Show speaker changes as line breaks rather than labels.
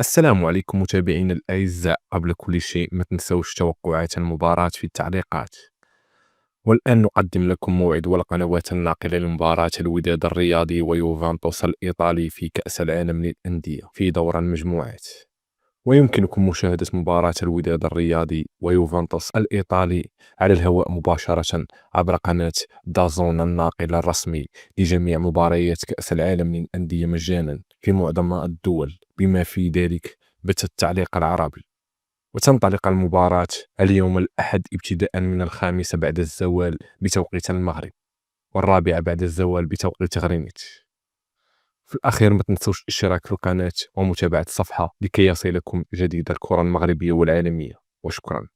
السلام عليكم متابعينا الأعزاء. قبل كل شيء ما تنسوش توقعات المباراة في التعليقات. والآن نقدم لكم موعد والقنوات الناقلة لمباراة الوداد الرياضي ويوفنتوس الإيطالي في كأس العالم للأندية في دور المجموعات. ويمكنكم مشاهدة مباراة الوداد الرياضي ويوفنتوس الإيطالي على الهواء مباشرة عبر قناة دازون الناقل الرسمي لجميع مباريات كأس العالم للأندية مجانا في معظم الدول، بما في ذلك بث التعليق العربي. وتنطلق المباراة اليوم الأحد ابتداء من 5 بعد الزوال بتوقيت المغرب، والرابع بعد الزوال بتوقيت غرينتش. في الأخير ما تنسوش الاشتراك في القناة ومتابعة الصفحة لكي يصلكم جديد الكرة المغربية والعالمية. وشكرا.